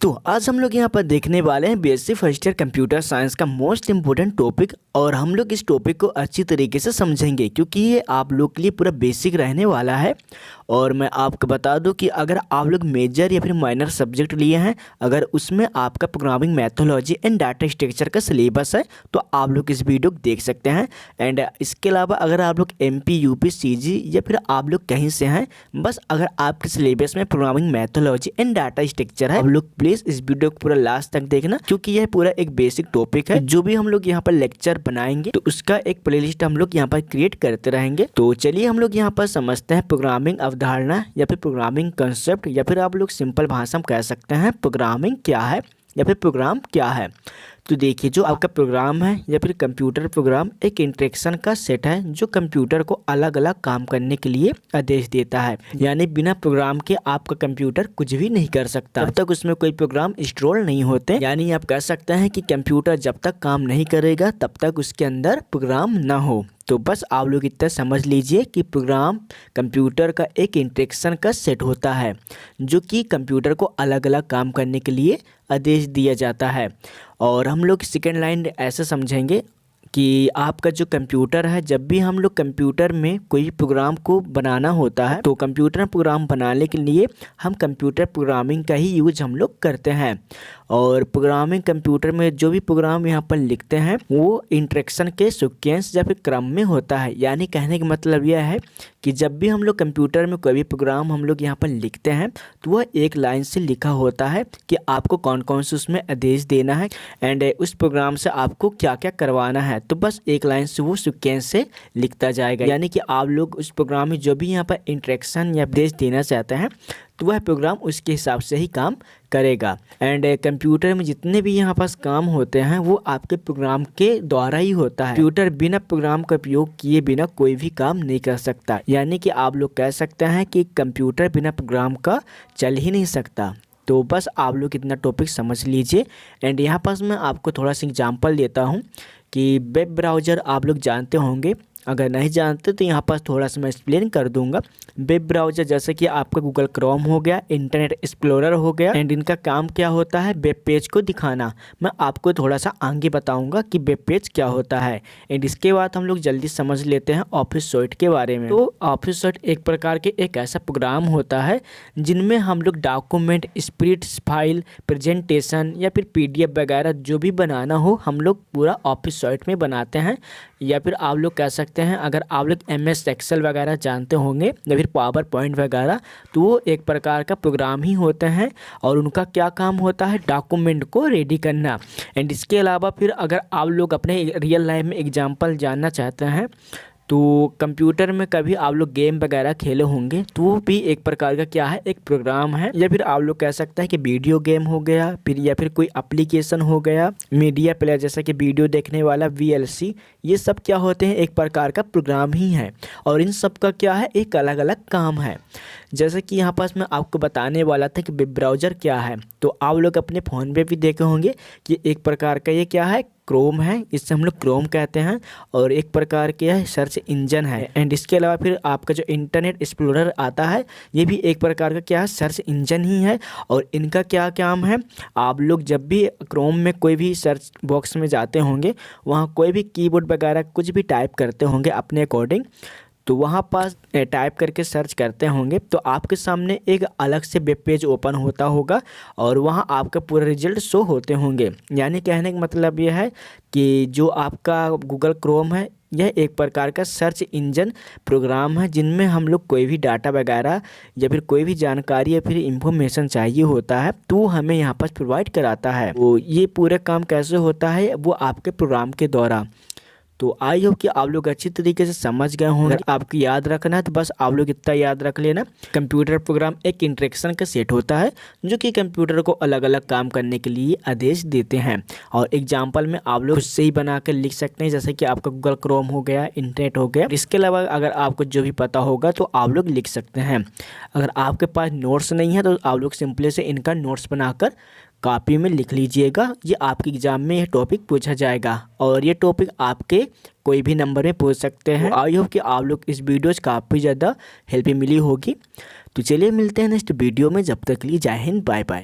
तो आज हम लोग यहाँ पर देखने वाले हैं BSc first year computer science का मोस्ट इम्पोर्टेंट टॉपिक। और हम लोग इस टॉपिक को अच्छी तरीके से समझेंगे क्योंकि ये आप लोग के लिए पूरा बेसिक रहने वाला है। और मैं आपको बता दूं कि अगर आप लोग मेजर या फिर माइनर सब्जेक्ट लिए हैं, अगर उसमें आपका programming methodology and data structure का सिलेबस है तो आप लोग इस वीडियो को देख सकते हैं। एंड इसके अलावा अगर आप लोग एमपी यूपी सीजी या फिर आप लोग कहीं से हैं, बस अगर आपके सिलेबस में programming methodology and data structure है, आप लोग प्लीज़ इस वीडियो को पूरा लास्ट तक देखना क्योंकि यह पूरा एक बेसिक टॉपिक है। जो भी हम लोग यहाँ पर लेक्चर बनाएंगे तो उसका एक प्लेलिस्ट हम लोग यहाँ पर क्रिएट करते रहेंगे। तो चलिए हम लोग यहाँ पर समझते हैं प्रोग्रामिंग अवधारणा या फिर प्रोग्रामिंग कंसेप्ट, या फिर आप लोग सिंपल भाषा में कह सकते हैं प्रोग्रामिंग क्या है या फिर प्रोग्राम क्या है। तो देखिए, जो आपका प्रोग्राम है या फिर कंप्यूटर प्रोग्राम एक इंस्ट्रक्शन का सेट है जो कंप्यूटर को अलग अलग काम करने के लिए आदेश देता है। यानी बिना प्रोग्राम के आपका कंप्यूटर कुछ भी नहीं कर सकता, तब तक उसमें कोई प्रोग्राम इंस्टॉल नहीं होते। यानी आप कह सकते हैं कि कंप्यूटर जब तक काम नहीं करेगा तब तक उसके अंदर प्रोग्राम ना हो। तो बस आप लोग इतना समझ लीजिए कि प्रोग्राम कंप्यूटर का एक इंस्ट्रक्शन का सेट होता है जो कि कंप्यूटर को अलग अलग काम करने के लिए आदेश दिया जाता है। और हम लोग सेकेंड लाइन ऐसे समझेंगे कि आपका जो कंप्यूटर है, जब भी हम लोग कंप्यूटर में कोई प्रोग्राम को बनाना होता है तो कंप्यूटर प्रोग्राम बनाने के लिए हम कंप्यूटर प्रोग्रामिंग का ही यूज हम लोग करते हैं। और प्रोग्रामिंग कंप्यूटर में जो भी प्रोग्राम यहाँ पर लिखते हैं वो इंस्ट्रक्शन के सीक्वेंस या फिर क्रम में होता है। यानी कहने का मतलब यह है कि जब भी हम लोग कंप्यूटर में कोई भी प्रोग्राम हम लोग यहाँ पर लिखते हैं तो वह एक लाइन से लिखा होता है कि आपको कौन कौन से उसमें आदेश देना है एंड उस प्रोग्राम से आपको क्या क्या करवाना है। तो बस एक लाइन से वो सीक्वेंस से लिखता जाएगा। यानी कि आप लोग उस प्रोग्राम में जो भी यहाँ पर इंस्ट्रक्शन या आदेश देना चाहते हैं तो वह प्रोग्राम उसके हिसाब से ही काम करेगा। एंड कंप्यूटर में जितने भी यहाँ पास काम होते हैं वो आपके प्रोग्राम के द्वारा ही होता है। कंप्यूटर बिना प्रोग्राम का उपयोग किए बिना कोई भी काम नहीं कर सकता। यानी कि आप लोग कह सकते हैं कि कंप्यूटर बिना प्रोग्राम का चल ही नहीं सकता। तो बस आप लोग इतना टॉपिक समझ लीजिए। एंड यहाँ पास मैं आपको थोड़ा सा एग्जाम्पल देता हूँ कि वेब ब्राउज़र आप लोग जानते होंगे, अगर नहीं जानते तो यहाँ पर थोड़ा सा मैं एक्सप्लेन कर दूंगा। वेब ब्राउज़र जैसे कि आपका गूगल क्रोम हो गया, इंटरनेट एक्सप्लोरर हो गया, एंड इनका काम क्या होता है वेब पेज को दिखाना। मैं आपको थोड़ा सा आगे बताऊंगा कि वेब पेज क्या होता है। एंड इसके बाद हम लोग जल्दी समझ लेते हैं ऑफिस सूट के बारे में। तो ऑफिस सूट एक प्रकार के एक ऐसा प्रोग्राम होता है जिनमें हम लोग डॉक्यूमेंट, स्प्रेडशीट फाइल, प्रेजेंटेशन या फिर PDF वगैरह जो भी बनाना हो हम लोग पूरा ऑफिस सूट में बनाते हैं। या फिर आप लोग कह सकते हैं अगर आप लोग MS एक्सेल वगैरह जानते होंगे या फिर पावर पॉइंट वगैरह, तो वो एक प्रकार का प्रोग्राम ही होते हैं और उनका क्या काम होता है डॉक्यूमेंट को रेडी करना। एंड इसके अलावा फिर अगर आप लोग अपने रियल लाइफ में एग्जांपल जानना चाहते हैं तो कंप्यूटर में कभी आप लोग गेम वगैरह खेले होंगे तो वो भी एक प्रकार का क्या है एक प्रोग्राम है। या फिर आप लोग कह सकते हैं कि वीडियो गेम हो गया, फिर या फिर कोई एप्लीकेशन हो गया, मीडिया प्लेयर जैसा कि वीडियो देखने वाला VLC, ये सब क्या होते हैं एक प्रकार का प्रोग्राम ही है। और इन सब का क्या है एक अलग अलग काम है। जैसे कि यहाँ पास मैं आपको बताने वाला था कि वेब ब्राउज़र क्या है, तो आप लोग अपने फ़ोन पे भी देखे होंगे कि एक प्रकार का ये क्या है क्रोम है, इससे हम लोग क्रोम कहते हैं, और एक प्रकार के यह सर्च इंजन है। एंड इसके अलावा फिर आपका जो इंटरनेट एक्सप्लोरर आता है ये भी एक प्रकार का क्या है सर्च इंजन ही है। और इनका क्या काम है, आप लोग जब भी क्रोम में कोई भी सर्च बॉक्स में जाते होंगे वहाँ कोई भी कीबोर्ड वगैरह कुछ भी टाइप करते होंगे अपने अकॉर्डिंग, तो वहाँ पास टाइप करके सर्च करते होंगे तो आपके सामने एक अलग से वेब पेज ओपन होता होगा और वहाँ आपका पूरा रिजल्ट शो होते होंगे। यानी कहने का मतलब यह है कि जो आपका गूगल क्रोम है यह एक प्रकार का सर्च इंजन प्रोग्राम है जिनमें हम लोग कोई भी डाटा वगैरह या फिर कोई भी जानकारी या फिर इंफॉर्मेशन चाहिए होता है तो हमें यहाँ पर प्रोवाइड कराता है। तो ये पूरा काम कैसे होता है वो आपके प्रोग्राम के द्वारा। तो आई होप कि आप लोग अच्छी तरीके से समझ गए होंगे। आपको याद रखना है तो बस आप लोग इतना याद रख लेना, कंप्यूटर प्रोग्राम एक इंस्ट्रक्शन का सेट होता है जो कि कंप्यूटर को अलग अलग काम करने के लिए आदेश देते हैं। और एग्जांपल में आप लोग उससे ही बना कर लिख सकते हैं, जैसे कि आपका गूगल क्रोम हो गया, इंटरनेट हो गया। इसके अलावा अगर आपको जो भी पता होगा तो आप लोग लिख सकते हैं। अगर आपके पास नोट्स नहीं है तो आप लोग सिंपली से इनका नोट्स बनाकर कॉपी में लिख लीजिएगा। ये आपके एग्जाम में यह टॉपिक पूछा जाएगा और ये टॉपिक आपके कोई भी नंबर में पूछ सकते हैं। आई होप कि आप लोग इस वीडियो से काफ़ी ज़्यादा हेल्प मिली होगी। तो चलिए मिलते हैं नेक्स्ट वीडियो में, जब तक के लिए जय हिंद, बाय बाय।